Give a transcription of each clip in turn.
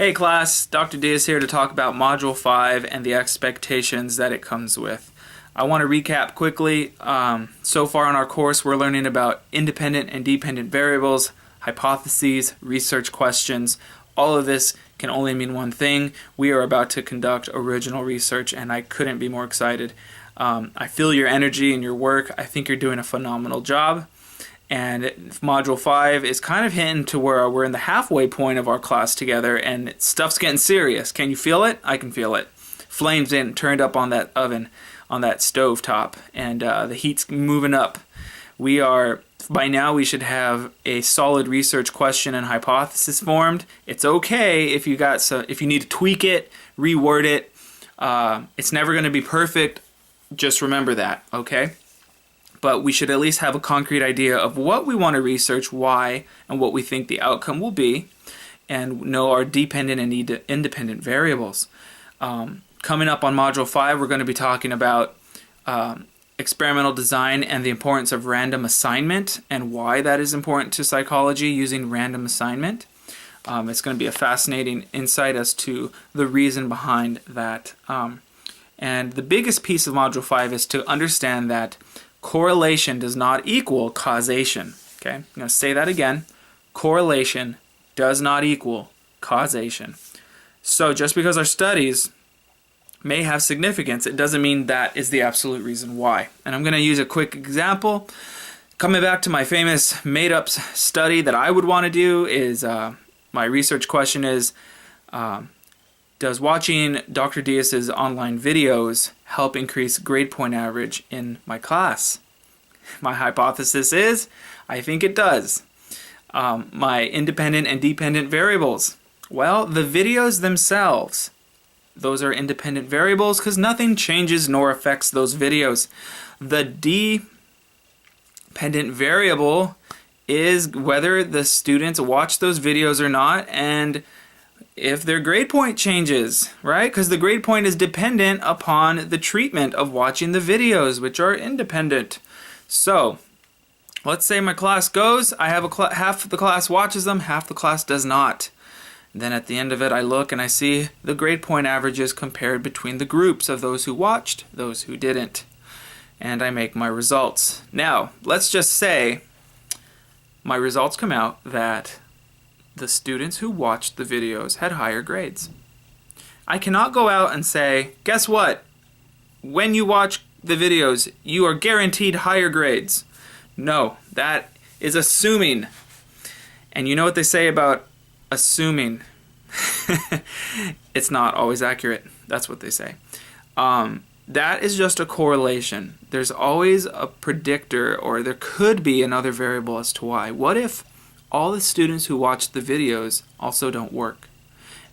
Hey class, Dr. Diaz here to talk about Module 5 and the expectations that it comes with. I want to recap quickly. So far in our course we're learning about independent and dependent variables, hypotheses, research questions. All of this can only mean one thing. We are about to conduct original research and I couldn't be more excited. I feel your energy and your work. I think you're doing a phenomenal job. And Module 5 is kind of hinting to where we're in the halfway point of our class together and stuff's getting serious. Can you feel it? I can feel it. Flames in, turned up on that oven, on that stove top, and the heat's moving up. By now we should have a solid research question and hypothesis formed. It's okay if you need to tweak it, reword it. It's never going to be perfect. Just remember that, okay? But we should at least have a concrete idea of what we want to research, why, and what we think the outcome will be, and know our dependent and independent variables. Coming up on Module 5, we're going to be talking about experimental design and the importance of random assignment and why that is important to psychology using random assignment. It's going to be a fascinating insight as to the reason behind that. And the biggest piece of Module 5 is to understand that correlation does not equal causation. Okay, I'm going to say that again. Correlation does not equal causation. So just because our studies may have significance, it doesn't mean that is the absolute reason why. And I'm going to use a quick example. Coming back to my famous made-up study that I would want to do is, my research question is, does watching Dr. Diaz's online videos help increase grade point average in my class? My hypothesis is, I think it does. My independent and dependent variables. Well, the videos themselves, those are independent variables because nothing changes nor affects those videos. The dependent variable is whether the students watch those videos or not, and if their grade point changes, right? Because the grade point is dependent upon the treatment of watching the videos, which are independent. So, let's say my class goes, I have half the class watches them, half the class does not. Then at the end of it, I look and I see the grade point averages compared between the groups of those who watched, those who didn't. And I make my results. Now, let's just say my results come out that the students who watched the videos had higher grades. I cannot go out and say, guess what? When you watch the videos, you are guaranteed higher grades. No, that is assuming. And you know what they say about assuming? It's not always accurate. That's what they say. That is just a correlation. There's always a predictor, or there could be another variable as to why. What if all the students who watch the videos also don't work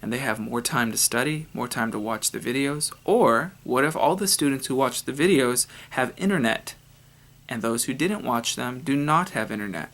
and they have more time to study, more time to watch the videos? Or what if all the students who watch the videos have internet and those who didn't watch them do not have internet?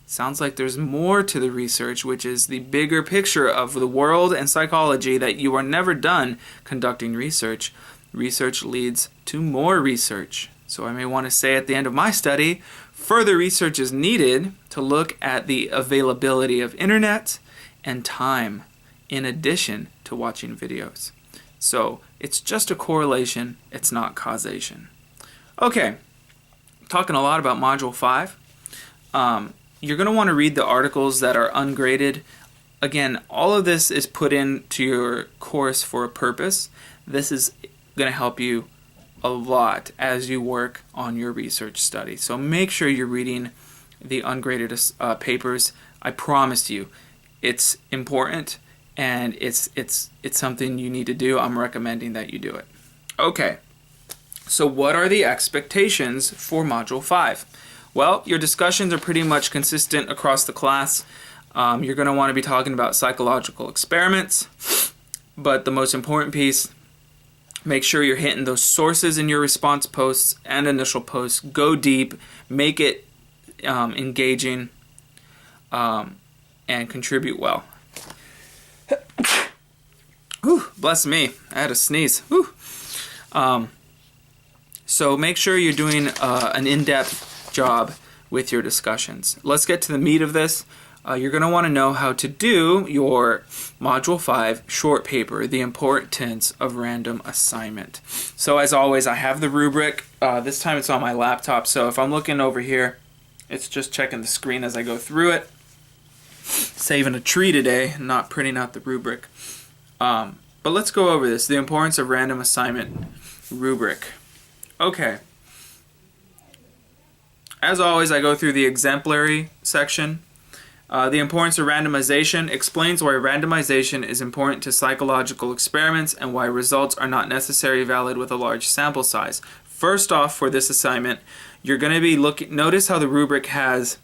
Sounds like there's more to the research, which is the bigger picture of the world and psychology, that you are never done conducting research. Research leads to more research. So I may want to say at the end of my study, further research is needed to look at the availability of internet and time in addition to watching videos. So it's just a correlation, it's not causation. Okay, talking a lot about Module 5. You're going to want to read the articles that are ungraded. Again, all of this is put into your course for a purpose. This is going to help you a lot as you work on your research study. So make sure you're reading the ungraded papers. I promise you, it's important and it's something you need to do. I'm recommending that you do it. Okay, so what are the expectations for Module 5? Well, your discussions are pretty much consistent across the class. You're going to want to be talking about psychological experiments, but the most important piece, make sure you're hitting those sources in your response posts and initial posts. Go deep, make it engaging, and contribute well. Whew, bless me, I had a sneeze. Whew. So make sure you're doing an in-depth job with your discussions. Let's get to the meat of this. you're going to want to know how to do your Module 5 short paper, The Importance of Random Assignment. So as always, I have the rubric. This time it's on my laptop, so if I'm looking over here, it's just checking the screen as I go through it. Saving a tree today, not printing out the rubric. But let's go over this, The Importance of Random Assignment rubric. Okay. As always, I go through the exemplary section. The importance of randomization explains why randomization is important to psychological experiments and why results are not necessarily valid with a large sample size. First off, for this assignment, you're going to be notice how the rubric has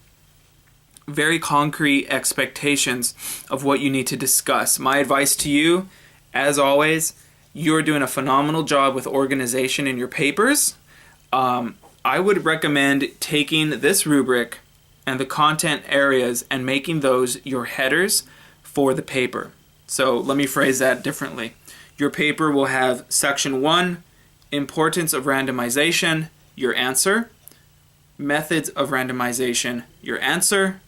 very concrete expectations of what you need to discuss. My advice to you, as always, you're doing a phenomenal job with organization in your papers. I would recommend taking this rubric and the content areas and making those your headers for the paper. So let me phrase that differently. Your paper will have section 1, importance of randomization, your answer, methods of randomization, your answer.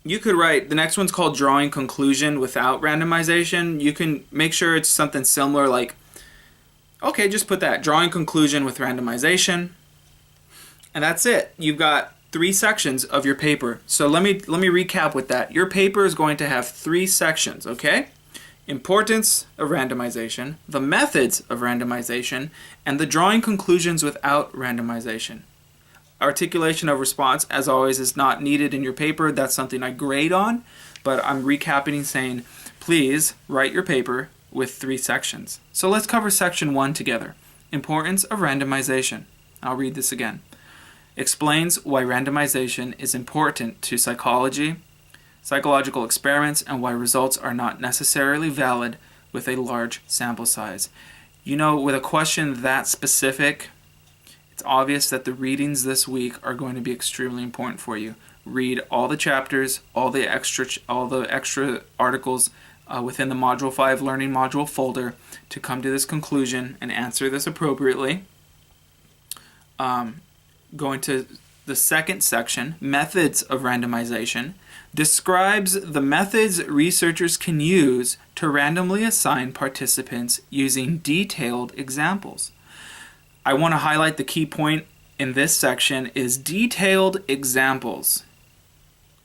You could write, the next one's called drawing conclusion without randomization. You can make sure it's something similar like, okay, just put that, drawing conclusion with randomization. And that's it. You've got 3 sections of your paper. So let me recap with that. Your paper is going to have 3 sections, okay? Importance of randomization, the methods of randomization, and the drawing conclusions without randomization. Articulation of response, as always, is not needed in your paper. That's something I grade on, but I'm recapping and saying, please write your paper with 3 sections. So let's cover section 1 together. Importance of randomization. I'll read this again. Explains why randomization is important to psychological experiments, and why results are not necessarily valid with a large sample size. You know, with a question that specific, it's obvious that the readings this week are going to be extremely important for you. Read all the chapters, all the extra articles within the Module 5 Learning Module folder to come to this conclusion and answer this appropriately. Going to the second section, methods of randomization, describes the methods researchers can use to randomly assign participants using detailed examples. I want to highlight the key point in this section is detailed examples.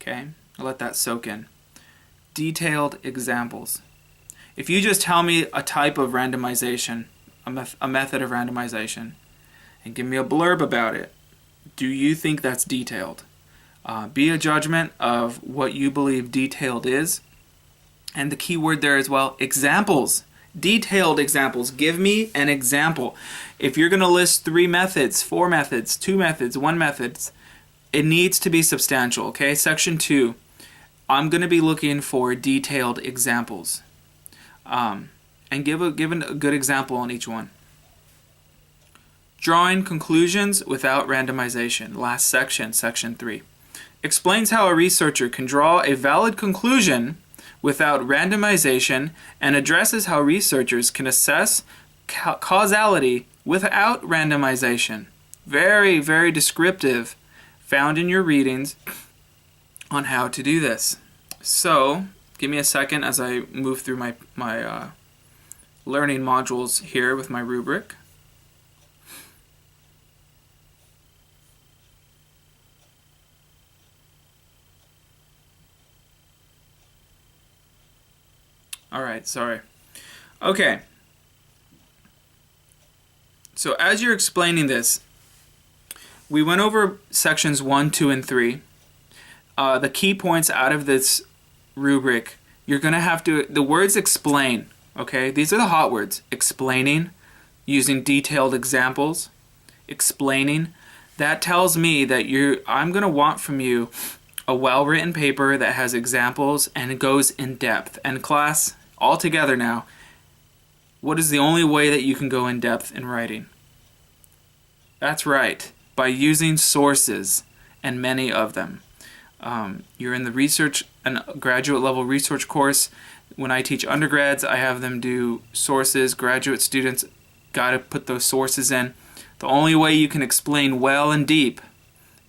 Okay, I'll let that soak in. Detailed examples. If you just tell me a type of randomization, a method of randomization, and give me a blurb about it, do you think that's detailed? Be a judgment of what you believe detailed is. And the key word there as well, examples. Detailed examples. Give me an example. If you're going to list 3 methods, 4 methods, 2 methods, 1 method, it needs to be substantial. Okay, section 2. I'm going to be looking for detailed examples. And give a good example on each one. Drawing conclusions without randomization. Last section, section 3. Explains how a researcher can draw a valid conclusion without randomization and addresses how researchers can assess causality without randomization. Very, very descriptive, found in your readings on how to do this. So, give me a second as I move through my learning modules here with my rubric. Alright, sorry. Okay. So as you're explaining this, we went over sections 1, 2, and 3. The key points out of this rubric, you're going to have to, the words explain, okay? These are the hot words. Explaining, using detailed examples, explaining. That tells me that I'm going to want from you a well-written paper that has examples and it goes in depth. And class, all together now, what is the only way that you can go in depth in writing? That's right, by using sources, and many of them. You're in the research and graduate level research course. When I teach undergrads, I have them do sources. Graduate students got to put those sources in. The only way you can explain well and deep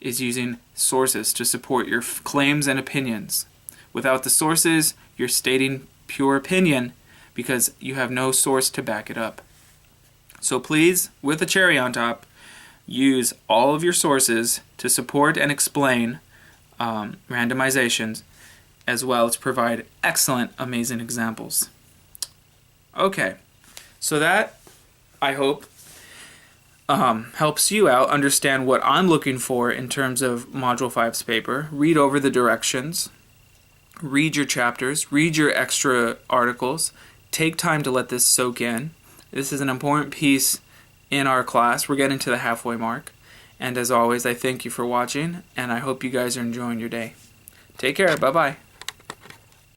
is using sources to support your claims and opinions. Without the sources, you're stating pure opinion because you have no source to back it up. So please, with a cherry on top, use all of your sources to support and explain randomizations, as well as provide excellent, amazing examples. Okay, so that, I hope, helps you out understand what I'm looking for in terms of Module 5's paper. Read over the directions, read your chapters, read your extra articles, take time to let this soak in. This is an important piece in our class. We're getting to the halfway mark. And as always, I thank you for watching, and I hope you guys are enjoying your day. Take care. Bye-bye.